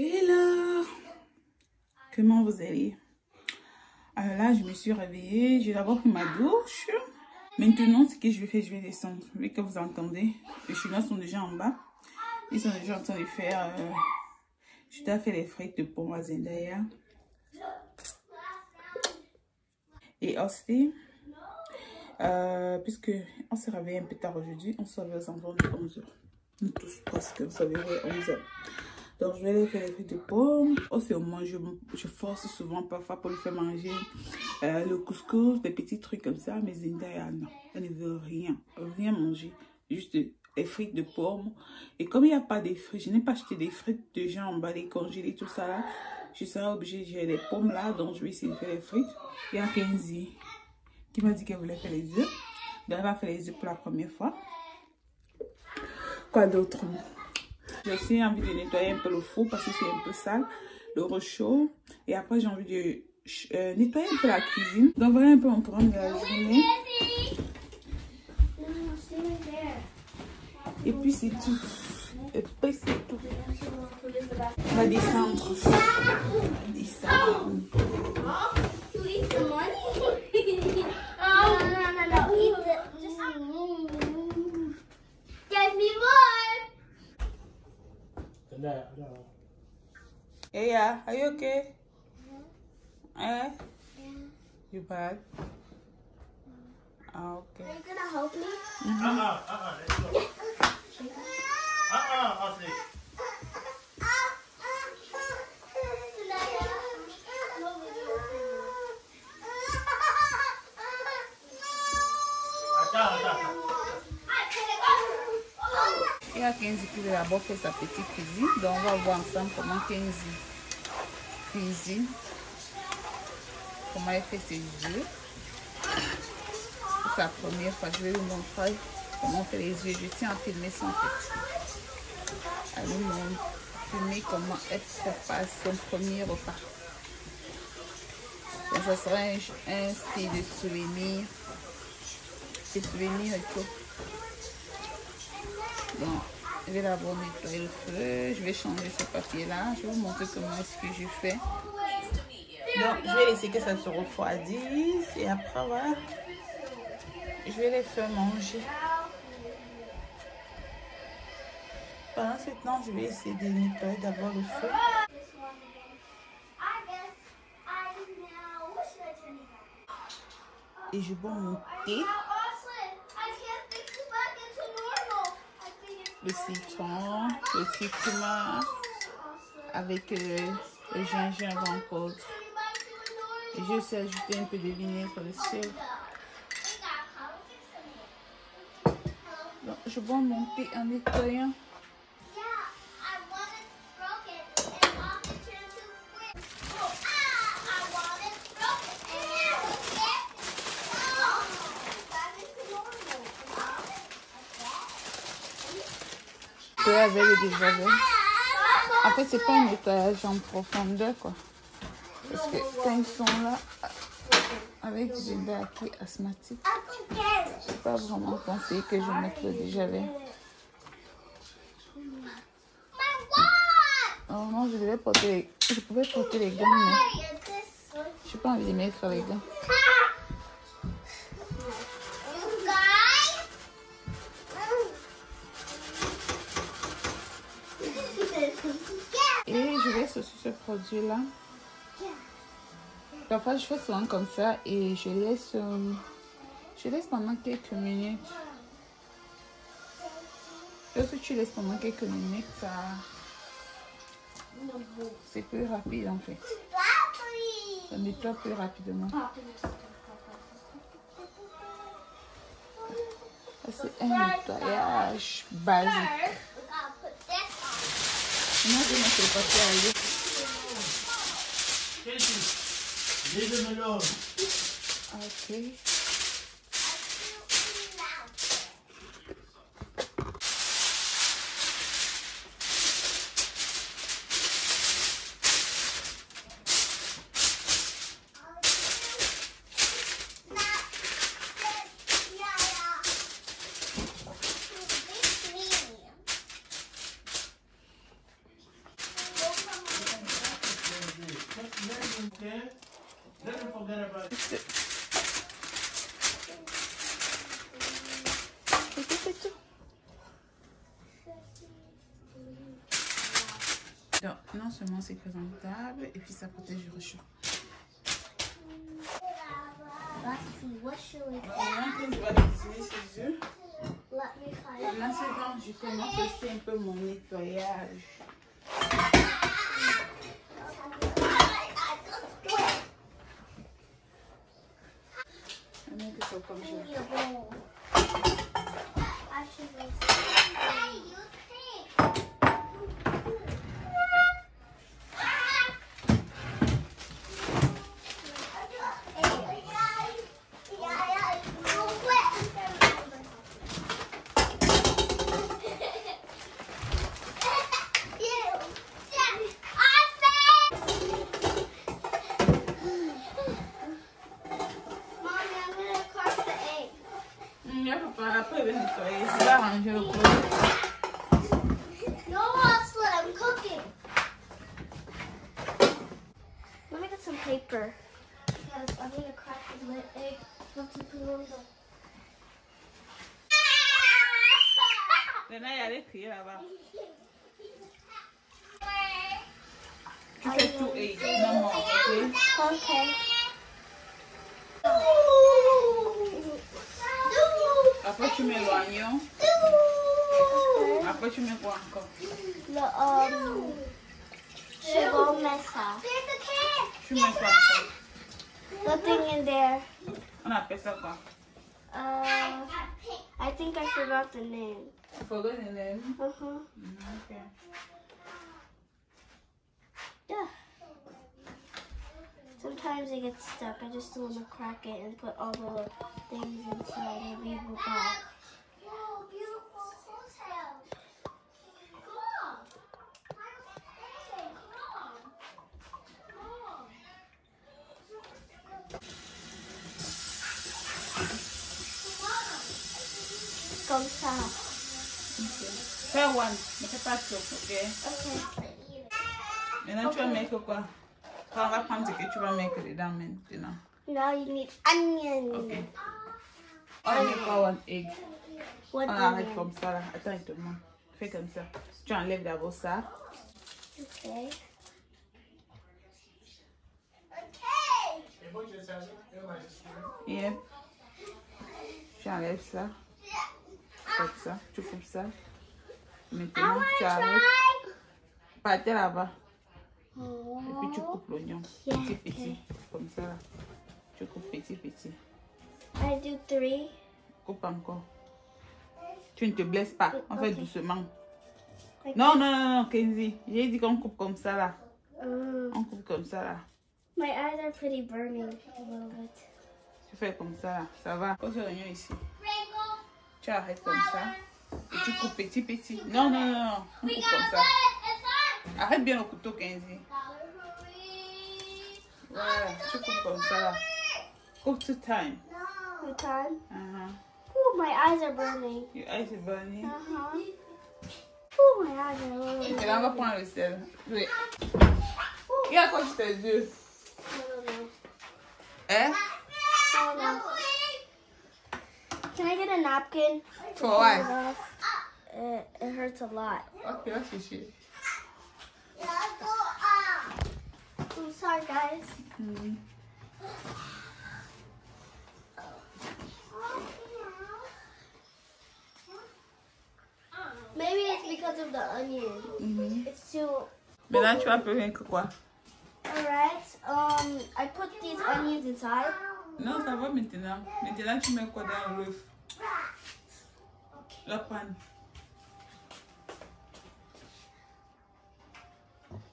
Hello, comment vous allez? Alors là, je me suis réveillée, j'ai d'abord pris ma douche. Maintenant, ce que je vais faire, je vais descendre. Vu que vous entendez, les Chinois sont déjà en bas. Ils sont déjà en train de faire... je dois faire les frites de pommes à Zendaya. Et aussi, puisque on s'est réveillé un peu tard aujourd'hui, on se réveille aux environs de 11h. Nous tous presque, on se réveille à 11h. Donc, je vais aller faire les frites de pommes. Aussi, au moins, je force souvent parfois pour lui faire manger le couscous, des petits trucs comme ça. Mais Zendaya, non, elle ne veut rien manger. Juste les frites de pommes. Et comme il n'y a pas des frites, je n'ai pas acheté des frites déjà emballées, congelées, tout ça là. Je serai obligée, j'ai les pommes là, donc je vais essayer de faire les frites. Il y a Kenzie qui m'a dit qu'elle voulait faire les œufs. Donc, elle va faire les œufs pour la première fois. Quoi d'autre? J'ai aussi envie de nettoyer un peu le four parce que c'est un peu sale, le réchaud. Et après, j'ai envie de nettoyer un peu la cuisine. Donc, voilà un peu mon programme de la journée. Et puis, c'est tout. Et puis, c'est tout. On va descendre. Hey, are you okay? Yeah. You bad? Oh, okay. Are you gonna help me? Let's go. I'll see. Il y a Kenzie qui veut d'abord faire sa petite cuisine. Donc on va voir ensemble comment Kenzie cuisine. Comment elle fait ses œufs. C'est sa première fois. Je vais vous montrer comment on fait les œufs. Je tiens à filmer ça en fait. Elle nous montre filmer comment elle prépare son premier repas. Donc ça sera un style de souvenir. Des souvenirs et tout. Donc, je vais d'abord nettoyer le feu. Je vais changer ce papier-là. Je vais vous montrer comment est-ce que je fais. Donc, je vais laisser que ça se refroidisse. Et après, voilà. Je vais les faire manger. Pendant ce temps, je vais essayer de nettoyer d'abord le feu. Et je bois mon thé. Le citron, le curcuma avec le gingembre en poudre. Et je sais ajouter un peu de vinaigre sur le sel. Donc, je bois mon thé en nettoyant. Avec le déshabillé. En fait, c'est pas un nettoyage en profondeur, quoi. Parce que quand ils sont là, avec des bébés qui est asthmatique, c'est pas vraiment conseillé que je mette le déshabillé. Normalement, je pouvais porter les gants, mais je n'ai pas envie de mettre les gants. Et je vais sur ce produit-là. Parfois, je fais souvent comme ça et je laisse pendant quelques minutes. Lorsque tu laisses pendant quelques minutes, c'est plus rapide en fait. Ça nettoie plus rapidement. C'est un nettoyage basique. Moi, je vais mettre le papier à l'eau. Leave him alone. Ok. Okay? Don't forget about it. C'est tout. Donc, non seulement c'est présentable, et puis ça protège le chaud. Maintenant que je vais dessiner ses yeux, maintenant je commence aussi un peu mon nettoyage. Que ça comme je après le nettoyer, je vais ranger le pot. No, Aslan, I'm cooking. Let me get some paper. Because I'm going to crack the egg. Not to put on the... Maintenant, il y a les crier là-bas. Tu fais tout et non, non, ok? Okay. Après, tu mets l'oignon. Après, tu mets quoi encore? The, sugar mesa. Tu mets quoi encore? Nothing in there. On appelle ça quoi? I think I forgot the name. Tu forgot the name? Uh-huh. Okay. Yeah. Sometimes it gets stuck. I just want to crack it and put all the things inside and leave it back. Wow, beautiful hotel. Come on. Comme ça. Okay. Fais one, mais fais pas trop, ok? Okay. Maintenant, tu vas mettre quoi? Quand on va prendre ce que tu vas mettre dedans maintenant. Now you need onion. Ok. On met pas one egg. One On arrête onion. comme ça là. Attends, il te manque. Fais comme ça. Tu enlèves d'abord ça. Okay. Yep. Tu enlèves ça. Comme ça. Tu coupes ça. Maintenant, tu arrêtes. Partez là-bas. Et puis tu coupes l'oignon. Petit, petit. Comme ça là. Tu coupes petit, petit. I do 3. Coupe encore. Tu ne te blesses pas. On fait doucement. Like Non, non, non, non, Kenzie. J'ai dit qu'on coupe comme ça là. On coupe comme ça là. My eyes are pretty burning a little bit. Tu fais comme ça là. Ça va. Pose l'oignon ici. Tu arrêtes comme ça. Et tu coupes petit, petit. Non, non, non, non. On coupe comme ça. Arrête bien le couteau, Kenzie. Voilà. Tu coupes comme ça là. Coupe to time. Good time. Uh-huh. Oh, my eyes are burning. Your eyes are burning. Uh-huh. Oh, my eyes are burning. Et là, on va prendre le sel. Oui. Qui a quoi sur tes yeux? I don't know. Hein? I don't know. Can I get a napkin? For what? It hurts a lot. Ok, là, c'est chier. I'm sorry, guys. Maybe it's because of the onion. It's too... Maintenant, tu vas prévenir que quoi? Alright, I put these onions inside. Non, ça va maintenant. Maintenant, tu mets quoi dans l'œuf? La panne.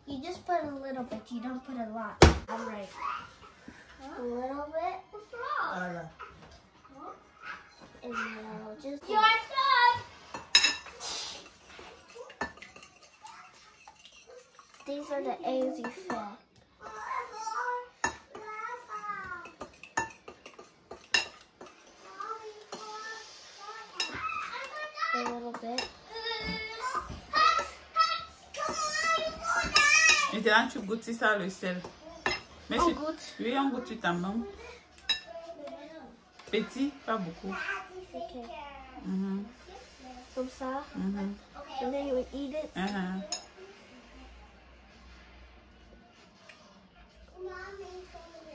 You just put a little bit, you don't put a lot. I'm right. A little bit. Voilà. And now just... Your son! These are the eggs you fed. A little bit. Maintenant, tu goûtes ça, le sel. Mais On goûte. Oui, on goûte sur ta main. Petit, pas beaucoup. Okay. Mhm. Comme ça. Mhm. And then you would eat it.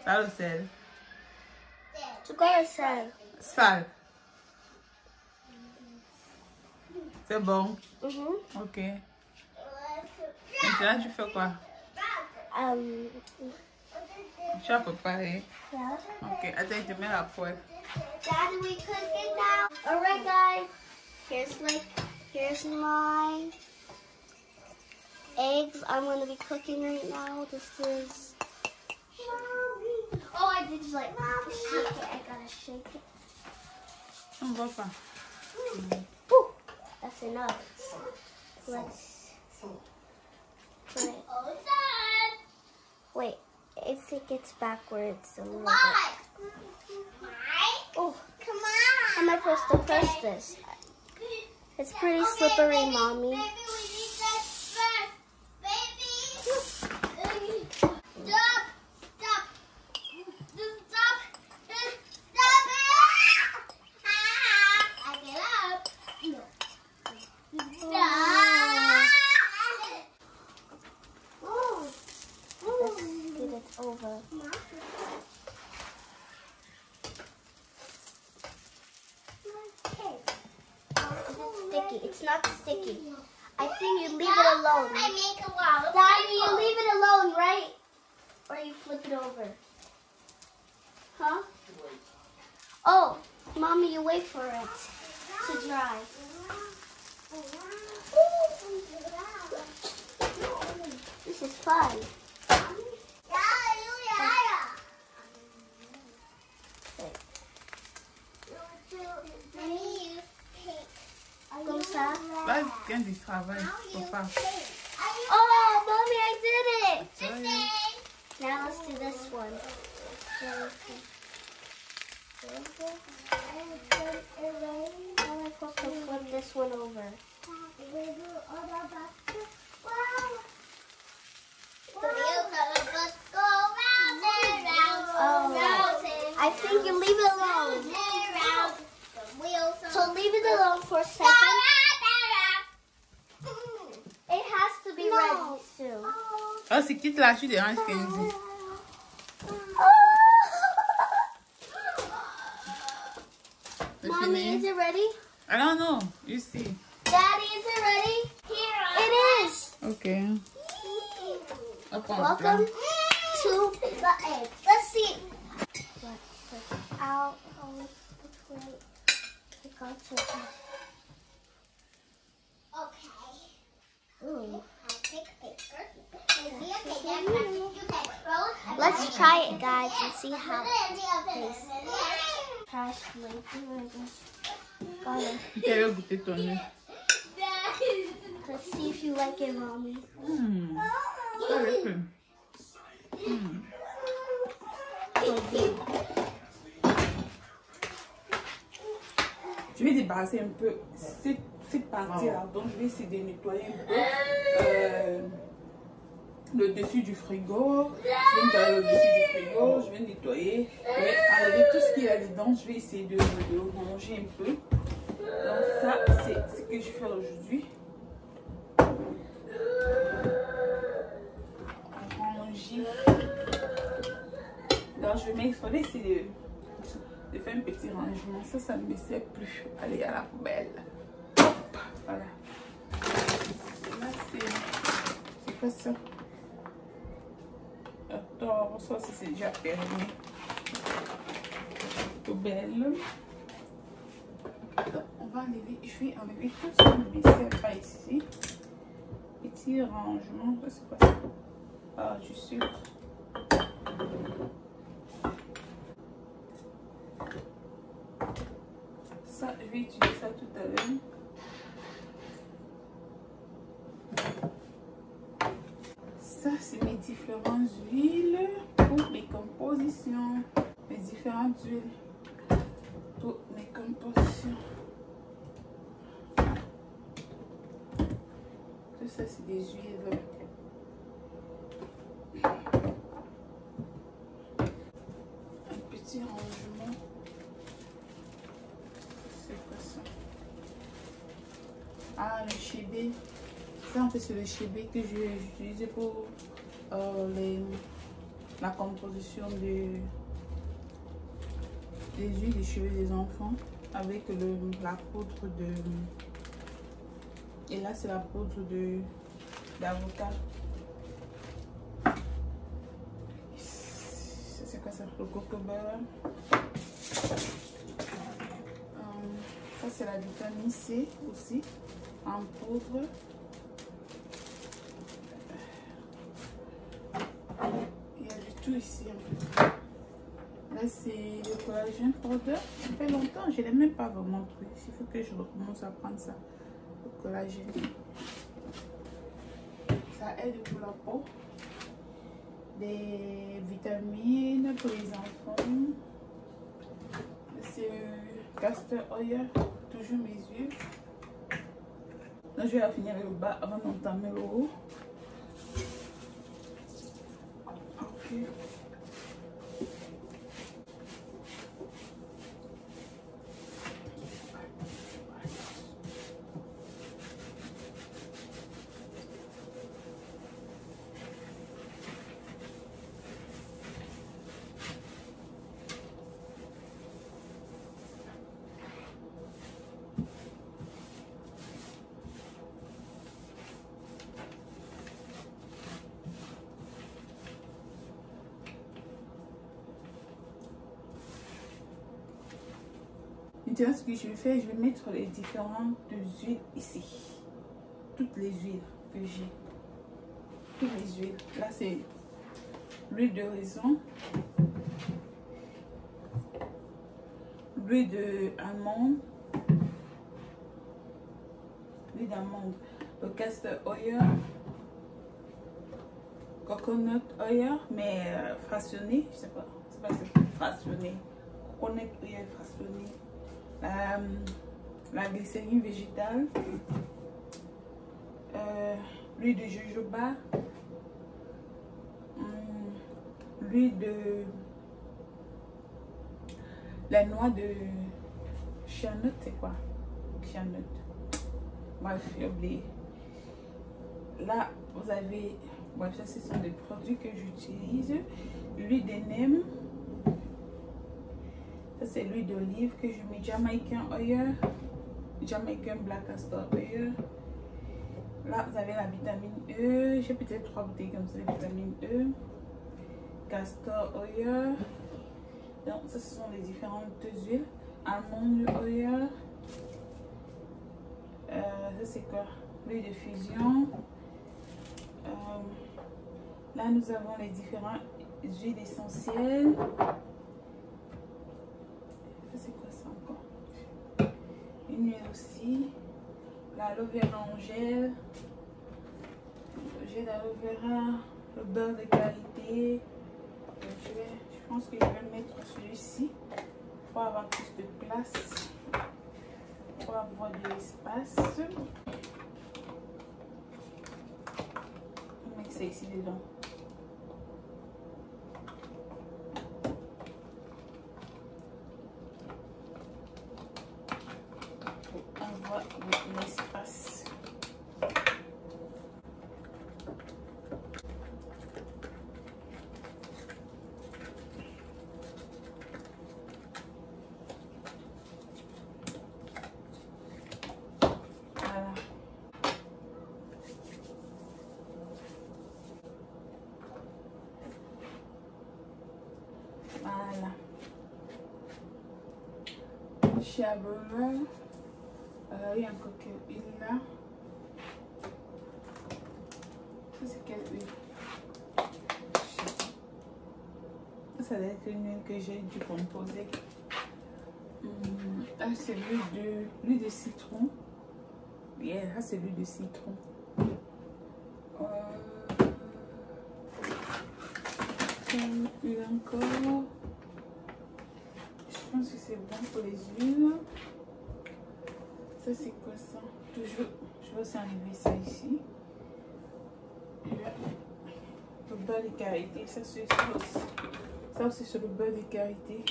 Ça, le sel. Tu connais ça? Sale. C'est bon. Ok. Maintenant, tu fais quoi? Tu as préparé. Yeah. Ok. Attends, je te mets la poêle. Daddy, we cooking now. Alright, guys. Here's my eggs. I'm gonna be cooking right now. This is. Oh, I did like shake it. I gotta shake it. On va pas. Ooh, that's enough. Let's put it. Wait, if it gets backwards a little bit. Oh, come on! How am I supposed to press this? It's pretty slippery, Mommy. Over. Sticky. It's not sticky. I think you leave it alone. Daddy, you leave it alone, right? Or you flip it over. Huh? Oh, Mommy, you wait for it to dry. This is fun. Comme ça. Là, viens du travail. Papa. Oh, Mommy, I did it. Now let's do this one. Now I'm supposed to flip this one over. I think you leave it alone. So leave it alone for a second. It has to be ready soon. Oh, c'est quitte là, je suis dérange, Kenzie. Mommy, is it ready? I don't know. You see. Daddy, is it ready? It is. Okay. Welcome to the egg. Let's see. Let's take it out. Oh, it's great. Take out your egg. Okay. Ooh. Let's try it, guys, and see how it tastes. Trash Quero goûter ton œuf. Let's see if you like it, Mommy. Je vais débarrasser un peu cette partie-là. Donc, je vais essayer de nettoyer un peu le dessus du frigo. Je vais nettoyer le dessus du frigo. Je vais nettoyer. Je vais enlever tout ce qu'il y a dedans. Je vais essayer de ranger un peu. Donc, ça, c'est ce que je fais aujourd'hui. Ranger. Donc, je vais essayer de faire un petit rangement. Ça ne me sert plus. Allez, à la poubelle. Hop, voilà. Là, c'est quoi ça? Attends, ça c'est déjà fermé. Poubelle. Attends, on va enlever. Je vais enlever tout ce qui ne me sert pas ici. Petit rangement. C'est quoi ça? Ah, du sucre. Ça, je vais utiliser ça tout à l'heure. Ça, c'est mes différentes huiles pour mes compositions. Mes différentes huiles pour mes compositions. Tout ça, c'est des huiles. Ah, le chébé. Ça, en fait, c'est le chébé que j'ai utilisé pour la composition des huiles des cheveux des enfants avec la poudre de... Et là, c'est la poudre d'avocat. C'est quoi ça? Le coco-butter. Ça, c'est la vitamine C aussi, en poudre. Il y a du tout ici. Là, c'est le collagène powder. Ça fait longtemps, je ne l'ai même pas vraiment pris. Il faut que je recommence à prendre ça. Le collagène. Ça aide pour la peau. Des vitamines pour les enfants. C'est castor oil. Toujours mes huiles. Donc, je vais finir le bas avant d'entamer le haut. Ok. Maintenant, ce que je vais faire, je vais mettre les différentes huiles ici. Toutes les huiles que j'ai. Toutes les huiles. Là, c'est l'huile de raisin. L'huile d'amande. L'huile d'amande. Le castor oil. Coconut oil, mais fractionné. Je sais pas. C'est pas fractionné. Coconut oil fractionné. La glycérine végétale, l'huile de jojoba, l'huile de la noix de chanotte, c'est quoi? Chanotte. Bref, j'ai oublié. Là, vous avez, bref, ça, ce sont des produits que j'utilise. L'huile de neem. Ça, c'est l'huile d'olive que je mets. Jamaican oil. Jamaican black castor oil. Là, vous avez la vitamine E. J'ai peut-être 3 bouteilles comme ça de vitamine E. Castor oil. Donc, ça, ce sont les différentes huiles. Almond oil. Ça, c'est quoi? L'huile de fusion. Là, nous avons les différentes huiles essentielles. C'est quoi ça encore? Une huile aussi. L'aloe vera en gel. Le gel d'aloe vera. Le beurre de qualité. Je pense que je vais mettre celui-ci pour avoir plus de place. Pour avoir de l'espace. On met ça ici dedans. L'espace. Voilà. Voilà. Chabonneau. Il y a encore quelle huile là? Ça, c'est quelle huile? Ça doit être une huile que j'ai dû composer. Là, c'est l'huile de citron. Yeah, là, c'est l'huile de citron. Quelle huile encore? Je pense que c'est bon pour les huiles. Ça, c'est quoi ça? Toujours, je vais aussi enlever ça ici. Le beurre de karité. Ça, c'est ça aussi sur le beurre de karité.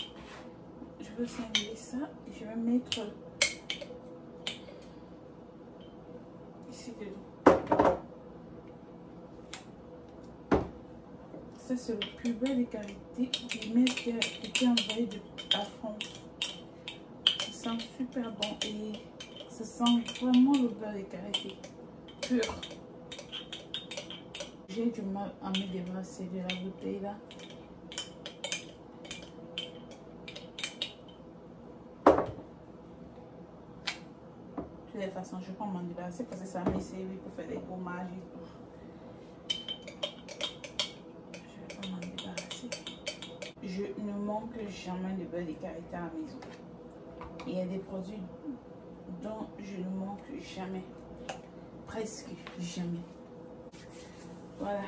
Je vais aussi enlever ça. Et je vais mettre ici dedans. Ça, c'est le plus bel des qualités qui était envoyé de la France. Ça sent super bon et ça sent vraiment le beurre de karité pur. J'ai du mal à me débarrasser de la bouteille là. De toute façon, je ne vais pas m'en débarrasser parce que ça m'a servi pour faire des fromages et tout. Je ne manque jamais de beurre de karité à la maison. Il y a des produits dont je ne manque jamais. Presque jamais. Voilà.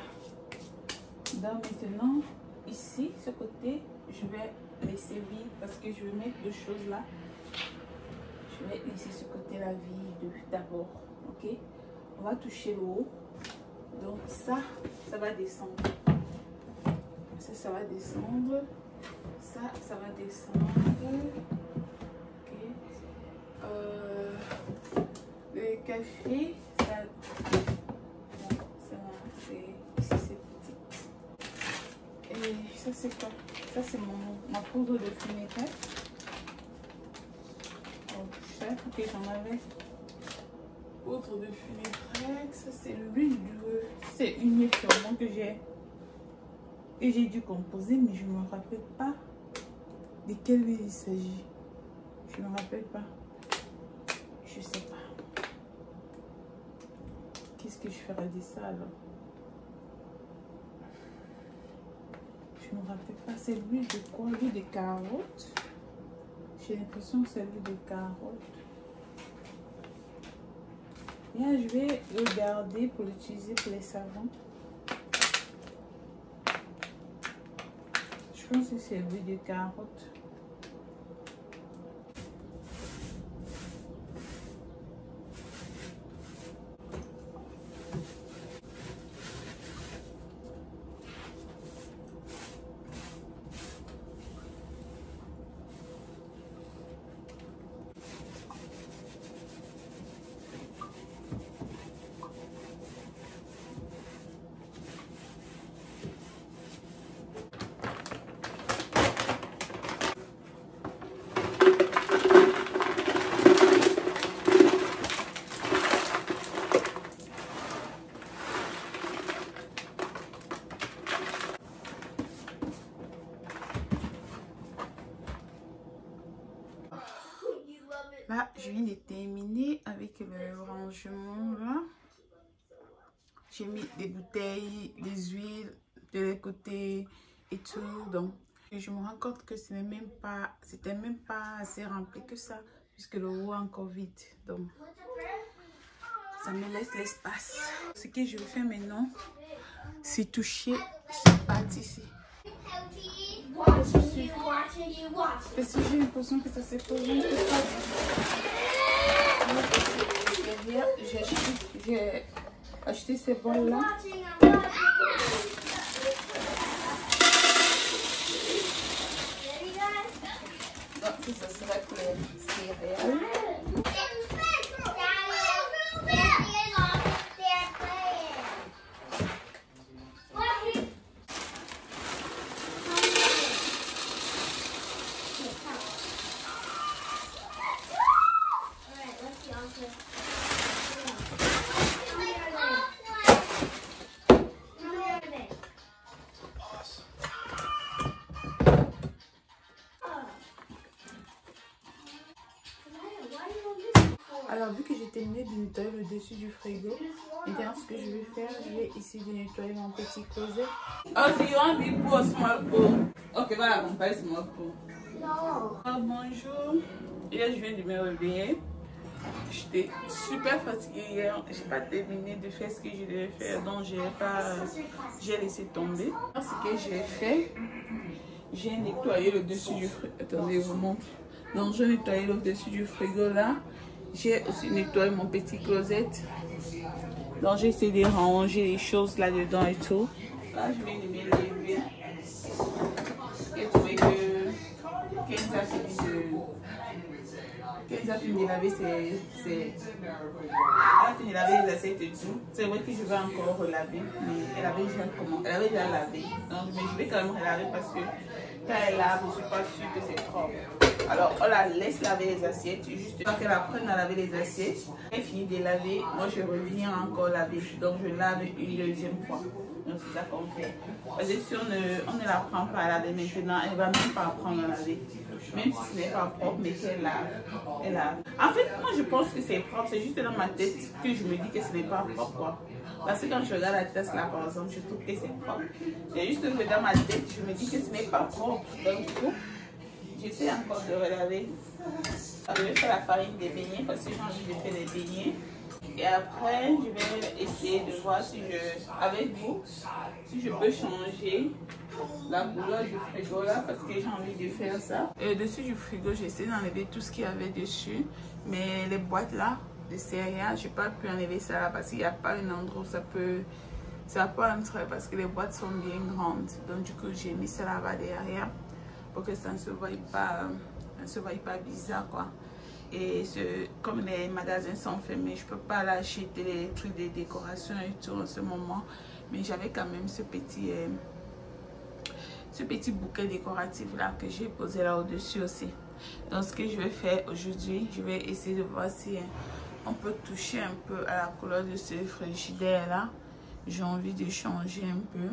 Donc maintenant, ici, ce côté, je vais les servir parce que je vais mettre deux choses là. Je vais laisser ce côté-là vide d'abord. Ok? On va toucher le haut. Donc ça va descendre. Ça va descendre. Ça va descendre. Ok. Le café, ça c'est ici, c'est petit. Et ça c'est quoi? Ça c'est ma poudre de vinaigrette. Oh, je sais que j'en avais. Poudre de vinaigrette. Ça c'est l'huile d'olive. C'est une huile sûrement que j'ai dû composer, mais je ne me rappelle pas de quelle huile il s'agit. Je ne me rappelle pas. Je sais pas. Qu'est-ce que je ferais de ça alors? Je ne me rappelle pas. C'est l'huile de quoi? L'huile de carotte. J'ai l'impression que c'est l'huile de carotte. Bien, je vais le garder pour l'utiliser pour les savons. Je pense que c'est l'huile de carotte. Là, je viens de terminer avec le rangement là. J'ai mis des bouteilles, des huiles de les côtés et tout. Donc, je me rends compte que c'était même pas assez rempli que ça, puisque le haut est encore vide. Donc, ça me laisse l'espace. Ce que je vais faire maintenant, c'est toucher cette partie ici. Parce que j'ai l'impression que ça s'est posé un peu pas. J'ai acheté ces bols là. Donc ça sera pour les céréales. Alors, vu que j'ai terminé de nettoyer le dessus du frigo, maintenant ce que je vais faire, je vais essayer de nettoyer mon petit closet. Oh, so you want me pour small pool? Ok, voilà, on va small pool. No. Oh, bonjour. Hier, je viens de me réveiller. J'étais super fatiguée hier. J'ai pas terminé de faire ce que je devais faire, donc j'ai laissé tomber. Ce que j'ai fait, j'ai nettoyé le dessus du frigo. Attendez, je vous montre. Donc, j'ai nettoyé le dessus du frigo là. J'ai aussi nettoyé mon petit closet. Donc j'ai essayé de ranger les choses là-dedans et tout. Là je viens de me lever. Et trouver que Kenza finit de laver elle a fini de laver les assiettes et tout. C'est vrai que je vais encore relaver, mais elle avait déjà lavé. Donc je vais quand même relaver parce que quand elle lave, je ne suis pas sûre que c'est propre. Alors on la laisse laver les assiettes, juste quand elle apprenne à laver les assiettes, elle finit de laver, moi je reviens encore laver. Donc je lave une deuxième fois. Donc c'est ça qu'on fait. Parce que si on ne la prend pas à laver maintenant, elle ne va même pas apprendre à laver. Même si ce n'est pas propre, mais qu'elle lave. En fait, moi je pense que c'est propre, c'est juste dans ma tête que je me dis que ce n'est pas propre quoi. Parce que quand je regarde la tasse là par exemple, je trouve que c'est propre. C'est juste que dans ma tête, je me dis que ce n'est pas propre. Donc du coup, j'essaie encore de relaver. Je vais faire la farine des beignets parce que j'ai envie de faire des beignets. Et après, je vais essayer de voir si avec vous, si je peux changer la couleur du frigo là parce que j'ai envie de faire ça. Et au-dessus du frigo, j'ai essayé d'enlever tout ce qu'il y avait dessus. Mais les boîtes là, de céréales, je n'ai pas pu enlever ça là parce qu'il n'y a pas un endroit où ça va pas entrer parce que les boîtes sont bien grandes. Donc du coup, j'ai mis ça là-bas derrière pour que ça ne se voie pas bizarre quoi. Et comme les magasins sont fermés, je ne peux pas aller acheter les trucs de décoration et tout en ce moment. Mais j'avais quand même ce petit bouquet décoratif là que j'ai posé là au-dessus aussi. Donc ce que je vais faire aujourd'hui, je vais essayer de voir si on peut toucher un peu à la couleur de ce frigidaire là. J'ai envie de changer un peu.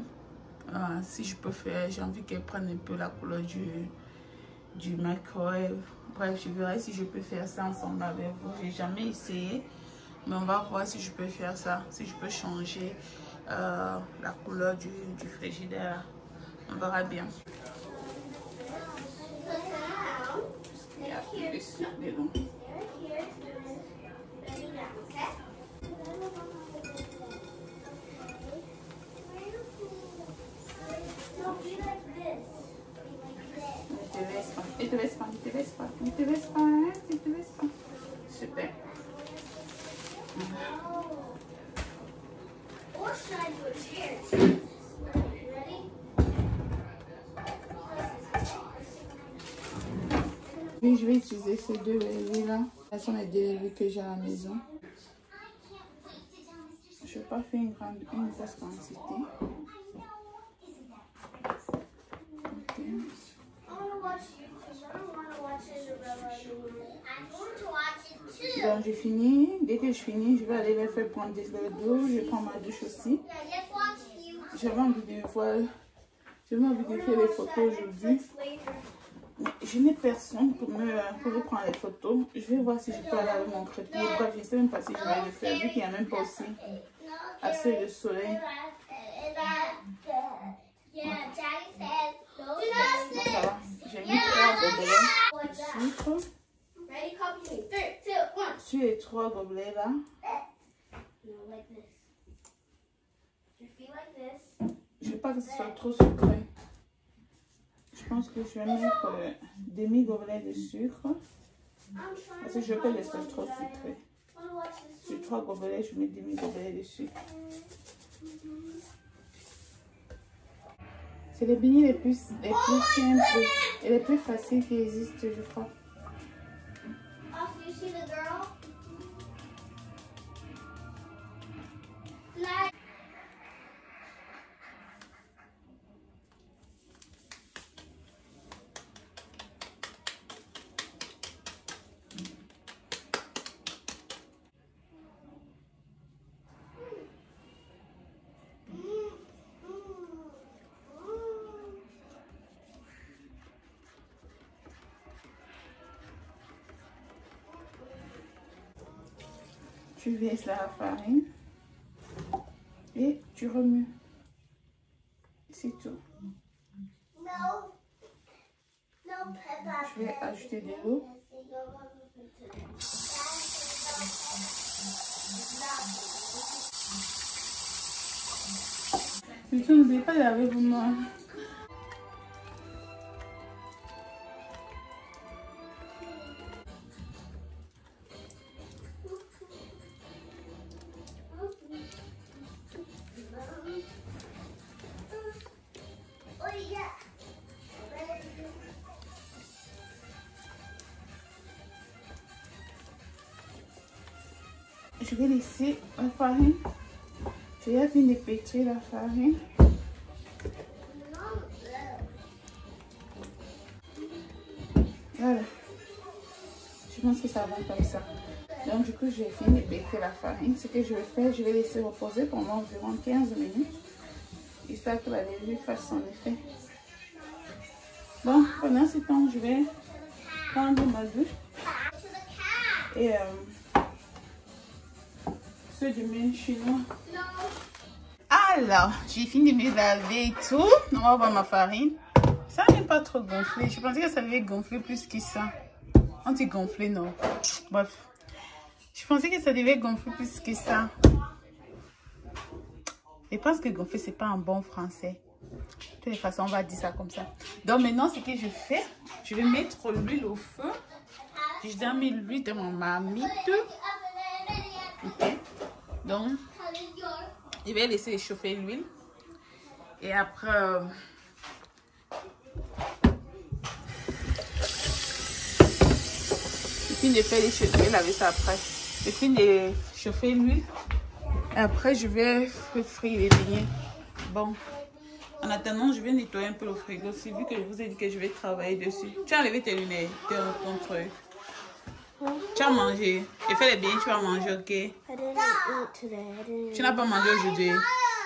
Si je peux faire, j'ai envie qu'elle prenne un peu la couleur du microwave. Bref, je verrai si je peux faire ça ensemble avec vous. J'ai jamais essayé, mais on va voir si je peux faire ça, si je peux changer la couleur du frigidaire. On verra bien. Il y a plus de sucre dedans. Ne te laisse pas. Super. Oui, je vais utiliser ces deux levées là. Ce sont les deux levées que j'ai à la maison. Je ne vais pas faire une grosse quantité. Donc j'ai fini. Dès que je finis, je vais aller les faire prendre des verres d'eau. Je prends ma douche aussi. J'avais envie de faire les photos aujourd'hui. Je n'ai personne pour prendre les photos. Je vais voir si je peux aller avec mon crépier. Bref, je ne sais même pas si je vais le faire vu qu'il n'y a même pas aussi assez de soleil. Ça va. J'ai mis 3 gobelets de sucre. Sur les 3 gobelets là. Je ne veux pas que ce soit trop sucré. Je pense que je vais mettre demi-gobelet de sucre. Parce que je veux pas laisser trop sucré. Sur 3 gobelets, je mets demi-gobelet de sucre. C'est les beignets les plus simples et les plus faciles qui existent, je crois. Tu verses la farine et tu remues. C'est tout. Je vais ajouter de l'eau. Surtout, n'oubliez pas de laver vos mains. je vais laisser la farine. Je vais venir pétrir la farine. Voilà. Je pense que ça va comme ça. Donc du coup, je vais finir de pétrir la farine. Ce que je vais faire, je vais laisser reposer pendant environ 15 minutes. Histoire que la levure fasse son effet. Bon, pendant ce temps, je vais prendre ma douche. Et ceux du mien chinois. Alors, j'ai fini de me laver et tout. On va voir ma farine. Ça n'est pas trop gonflé. Je pensais que ça devait gonfler plus que ça. On dit gonfler, non. Bref. Je pensais que ça devait gonfler plus que ça. Je pense que gonfler, c'est pas un bon français. De toute façon, on va dire ça comme ça. Donc maintenant, ce que je fais, je vais mettre l'huile au feu. Je dois mettre l'huile dans mon marmite. Ok. Donc, je vais laisser chauffer l'huile. Et après... je finis de faire les choses. Je vais laver ça après. Je finis de chauffer l'huile. Après, je vais frire les beignets. Bon. En attendant, je vais nettoyer un peu le frigo. C'est vu que je vous ai dit que je vais travailler dessus. Tu as enlevé tes lunettes, ton truc. Tu as mangé. J'ai fait les beignets, tu vas manger, ok? Tu n'as pas mangé aujourd'hui.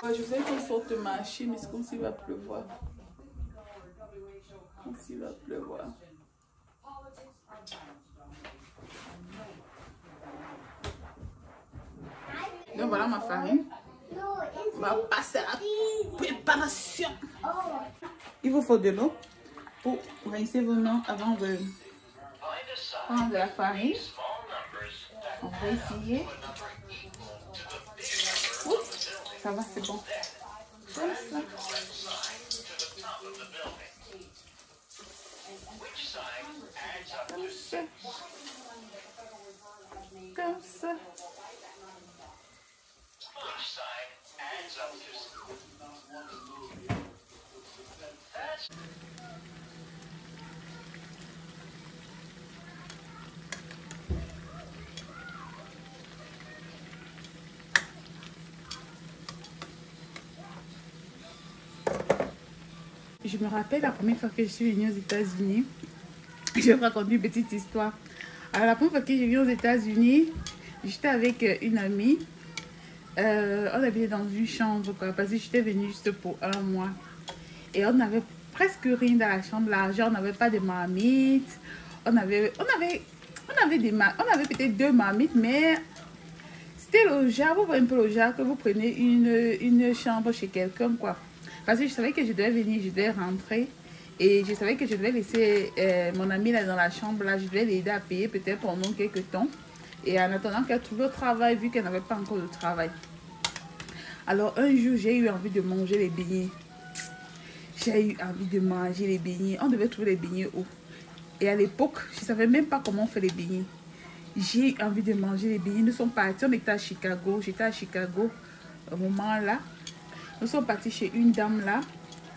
Je vais qu'on sorte marcher, mais c'est comme s'il va pleuvoir. Comme s'il va pleuvoir. Donc voilà ma farine. On va passer à la préparation. Il vous faut de l'eau pour rincer vos mains avant de prendre de la farine. On va essayer. Oups, ça va, c'est bon. Comme ça. Comme ça. Comme ça. Je me rappelle la première fois que je suis venue aux États-Unis. Je vais vous raconter une petite histoire. Alors, la première fois que je suis venue aux États-Unis, j'étais avec une amie. On habitait dans une chambre, quoi, parce que j'étais venue juste pour 1 mois. Et on n'avait presque rien dans la chambre. L'argent, on n'avait pas de marmites. On avait peut-être 2 marmites, mais c'était le genre, vous voyez un peu le genre que vous prenez une chambre chez quelqu'un, quoi. Parce que je savais que je devais venir, je devais rentrer. Et je savais que je devais laisser mon amie là dans la chambre, là, je devais l'aider à payer peut-être pendant quelques temps. Et en attendant qu'elle trouve le travail, vu qu'elle n'avait pas encore de travail. Alors un jour, j'ai eu envie de manger les beignets. J'ai eu envie de manger les beignets. On devait trouver les beignets où? Et à l'époque, je ne savais même pas comment on fait les beignets. J'ai eu envie de manger les beignets. Nous sommes partis, on était à Chicago. J'étais à Chicago au moment là. Nous sommes partis chez une dame là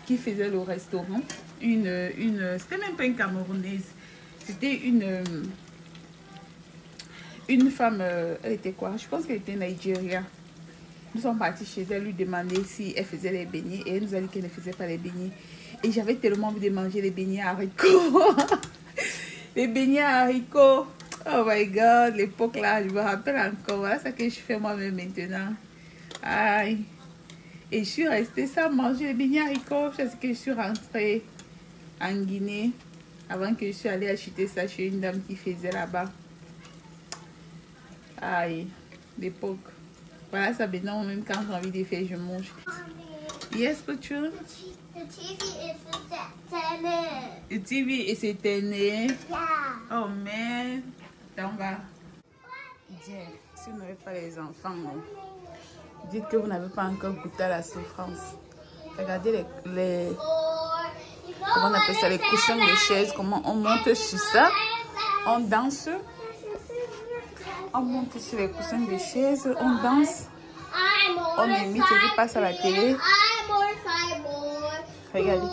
qui faisait le restaurant. C'était même pas une Camerounaise. C'était une femme, elle était quoi? Je pense qu'elle était nigériane. Nous sommes partis chez elle, lui demander si elle faisait les beignets. Et elle nous a dit qu'elle ne faisait pas les beignets. Et j'avais tellement envie de manger les beignets à haricots. Les beignets à haricots. Oh my god, l'époque là, je me rappelle encore. Voilà ce que je fais moi-même maintenant. Aïe. Et je suis restée sans manger les beignets haricots parce que je suis rentrée en Guinée avant que je suis allée acheter ça chez une dame qui faisait là-bas. Aïe, l'époque. Voilà ça maintenant, même quand j'ai envie de faire, je mange. Yes, Patron? The TV is éteint. Le TV est éteint. Yeah. Oh man. Donc, on va. Bien, si vous n'avez pas les enfants, non. Dites que vous n'avez pas encore goûté à la souffrance. Regardez comment on appelle ça, les coussins de chaise, comment on monte sur ça. On danse. On monte sur les coussins de chaise, on danse. On imite ce qui passe à la télé. Regardez.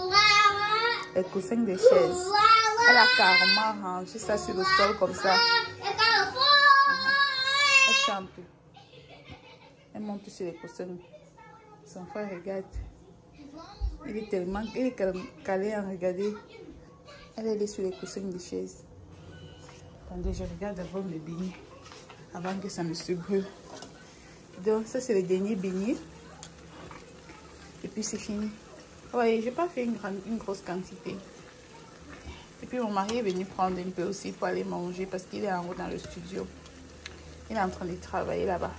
Les coussins de chaise. Elle a carrément rangé ça sur le sol comme ça. Elle chante. Elle monte sur les coussins. Son frère regarde. Il est tellement calé à regarder. Elle est sur les coussins des chaises. Attendez, je regarde d'abord mes beignets avant que ça me se brûle. Donc ça c'est le dernier beignet. Et puis c'est fini. Ouais, j'ai pas fait une grosse quantité. Et puis mon mari est venu prendre un peu aussi pour aller manger parce qu'il est en haut dans le studio. Il est en train de travailler là-bas.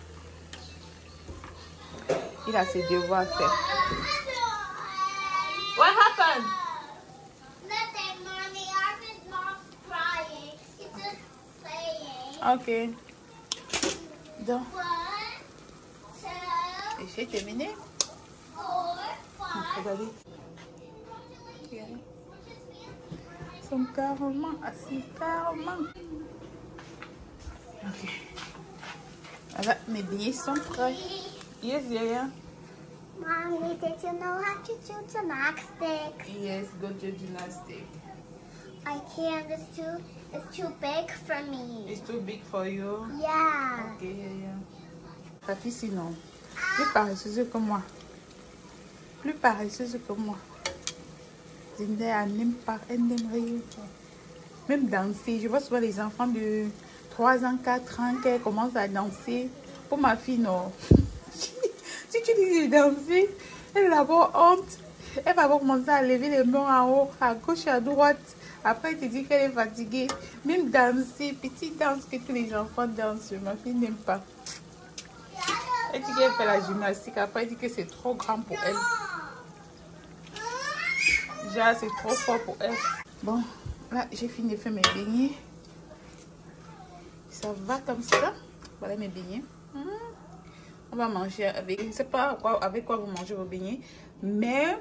Il a ses devoirs à faire. What happened? Nothing, Mommy. Arvin's mom's crying. He's just playing. Ok. Donc, 1, 2, et j'ai terminé. 4, 5. Regardez. Ils sont carrément assis, carrément. Ok. Voilà, mes billets sont prêts. Yes, yeah. Mommy, did you know how to do gymnastics? Yes, go to gymnastics. I can't. It's too big for me. It's too big for you. Yeah. Ok, yeah. Papi, sinon, plus paresseuse que moi. Plus paresseuse que moi. Zinda, elle n'aime pas, elle n'aime rien. Même danser. Je vois souvent les enfants de 3 ans, 4 ans qui commencent à danser. Pour ma fille, non. Si tu dis de danser, elle va avoir honte. Elle va commencer à lever les mains en haut, à gauche et à droite. Après, elle te dit qu'elle est fatiguée. Même danser, petite danse que tous les enfants dansent, ma fille n'aime pas. Elle dit qu'elle fait la gymnastique. Après, elle dit que c'est trop grand pour elle. Déjà, c'est trop fort pour elle. Bon, là, j'ai fini de faire mes beignets. Ça va comme ça. Voilà mes beignets. On va manger avec... Je ne sais pas avec quoi vous mangez vos beignets. Mais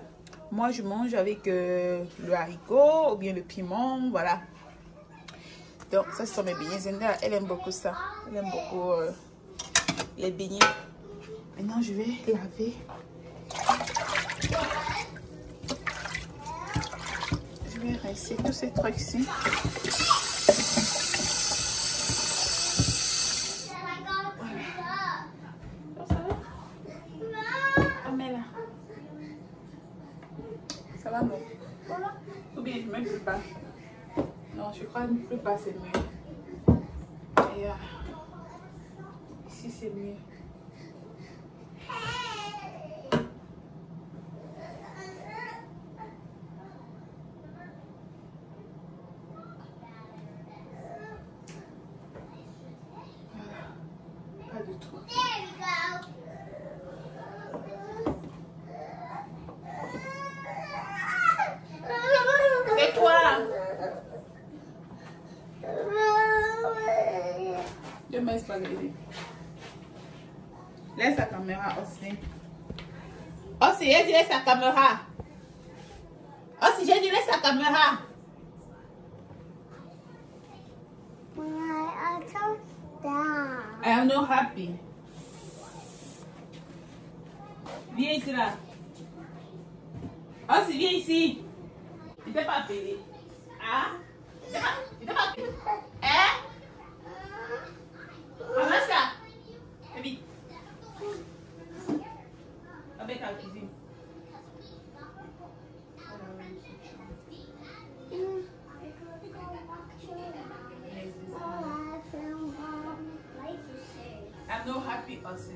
moi, je mange avec le haricot ou bien le piment. Voilà. Donc, ça, ce sont mes beignets. Zenda, elle aime beaucoup ça. Elle aime beaucoup les beignets. Maintenant, je vais laver. Je vais rincer tous ces trucs-ci. Ça va, non? Ou bien je ne mets plus pas. Non, je crois que plus pas, c'est mieux. Et ici, c'est mieux. Pas du tout. C'est toi. Je mets pas l'aider. Laisse la caméra aussi. Aussi, j'ai dit laisse la caméra. Aussi, j'ai dit laisse la caméra. I am not happy. Viens ici là. Aussi, viens ici. Tu t'es pas appelé. Hein? Tu t'es pas appelé. Hein? Ramasse ça. Et vite. Avec la cuisine. I'm not happy also.